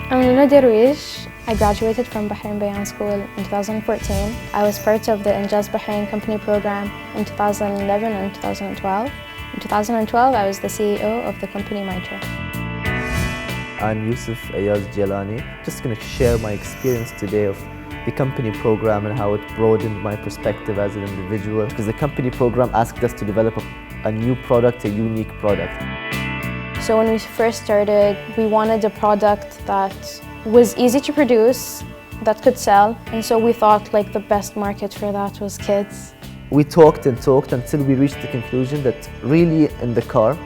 I'm Luna Derwish. I graduated from Bahrain Bayan School in 2014. I was part of the INJAZ Bahrain company program in 2011 and 2012. In 2012, I was the CEO of the company Mitra. I'm INJAZ Bahrain. Just going to share my experience today of the company program and how it broadened my perspective as an individual, because the company program asked us to develop a new product, a unique product. So when we first started, we wanted a product that was easy to produce, that could sell, and so we thought like the best market for that was kids. We talked and talked until we reached the conclusion that really in the car,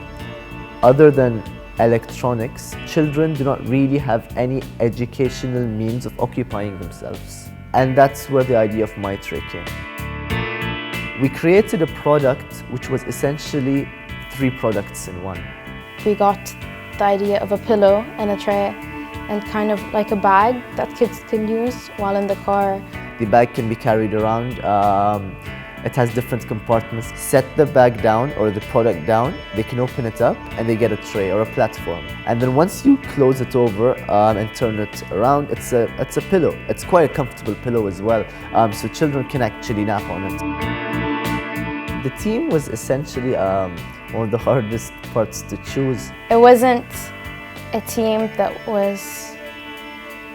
other than electronics, children do not really have any educational means of occupying themselves. And that's where the idea of Mitra came. We created a product which was essentially 3 products in one. We got the idea of a pillow and a tray and kind of like a bag that kids can use while in the car. The bag can be carried around. It has different compartments. Set the bag down or the product down, they can open it up and they get a tray or a platform. And then once you close it over and turn it around, it's a pillow. It's quite a comfortable pillow as well, so children can actually nap on it. The team was essentially one of the hardest parts to choose. It wasn't a team that was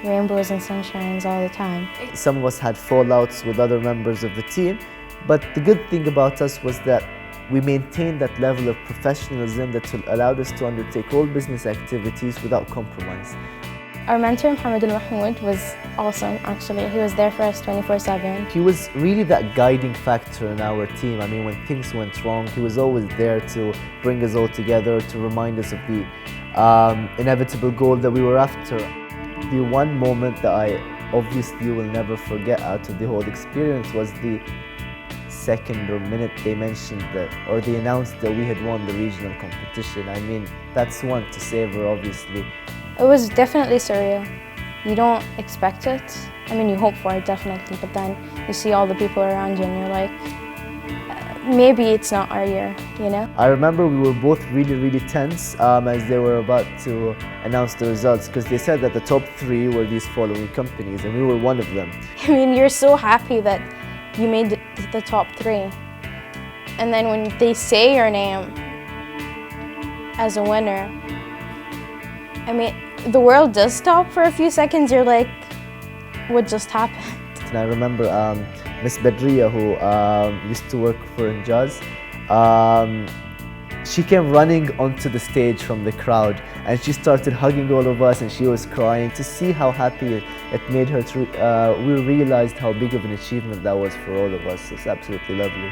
rainbows and sunshines all the time. Some of us had fallouts with other members of the team, but the good thing about us was that we maintained that level of professionalism that allowed us to undertake all business activities without compromise. Our mentor, Mohammed Al-Mahmoud, was awesome actually. He was there for us 24/7. He was really that guiding factor in our team. I mean, when things went wrong, he was always there to bring us all together, to remind us of the inevitable goal that we were after. The one moment that I obviously will never forget out of the whole experience was the second or minute they mentioned that, or they announced that we had won the regional competition. I mean, that's one to savor, obviously. It was definitely surreal. You don't expect it. I mean, you hope for it definitely, but then you see all the people around you and you're like, maybe it's not our year, you know? I remember we were both really tense as they were about to announce the results, because they said that the top 3 were these following companies and we were one of them. I mean, you're so happy that you made the top 3. And then when they say your name as a winner, I mean, the world does stop for a few seconds. You're like, what just happened? And I remember Miss Badriya, who used to work for INJAZ, she came running onto the stage from the crowd and she started hugging all of us and she was crying. To see how happy it made her, we realized how big of an achievement that was for all of us. It's absolutely lovely.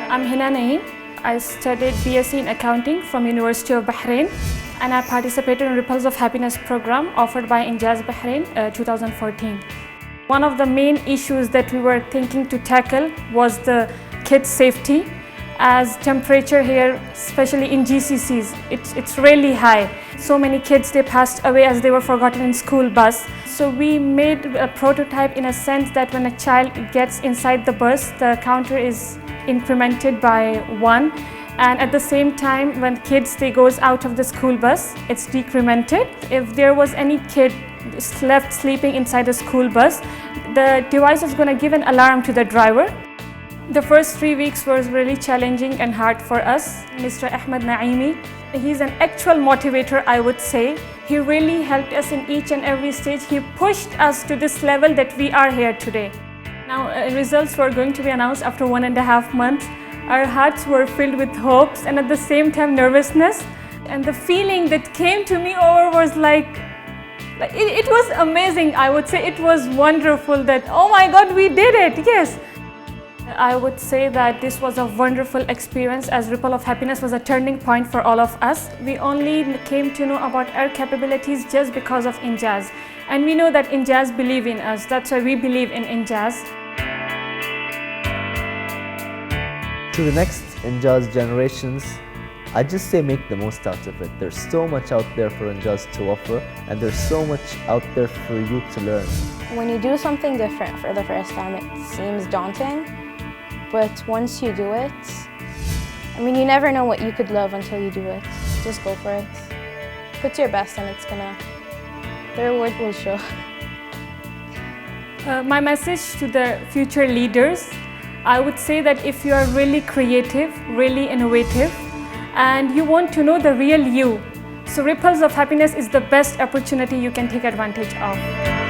I'm Hina Naeem. I studied BSc in Accounting from University of Bahrain, and I participated in Ripples of Happiness program offered by INJAZ Bahrain 2014. One of the main issues that we were thinking to tackle was the kids' safety, as temperature here, especially in GCCs, it's really high. So many kids, they passed away as they were forgotten in school bus. So we made a prototype in a sense that when a child gets inside the bus, the counter is incremented by 1. And at the same time, when kids they goes out of the school bus, it's decremented. If there was any kid left sleeping inside the school bus, the device is going to give an alarm to the driver. The first 3 weeks was really challenging and hard for us. Mr. Ahmed Naimi, he's an actual motivator, I would say. He really helped us in each and every stage. He pushed us to this level that we are here today. Now, results were going to be announced after 1.5 months. Our hearts were filled with hopes and at the same time nervousness. And the feeling that came to me over was like it was amazing, I would say. It was wonderful that, oh my God, we did it, yes. I would say that this was a wonderful experience, as Ripple of Happiness was a turning point for all of us. We only came to know about our capabilities just because of INJAZ. And we know that INJAZ believe in us. That's why we believe in INJAZ. To the next INJAZ generations, I just say make the most out of it. There's so much out there for INJAZ to offer, and there's so much out there for you to learn. When you do something different for the first time, it seems daunting. But once you do it, I mean, you never know what you could love until you do it. Just go for it. Put your best and it's gonna The reward will show. My message to the future leaders, I would say that if you are really creative, really innovative, and you want to know the real you, so Ripples of Happiness is the best opportunity you can take advantage of.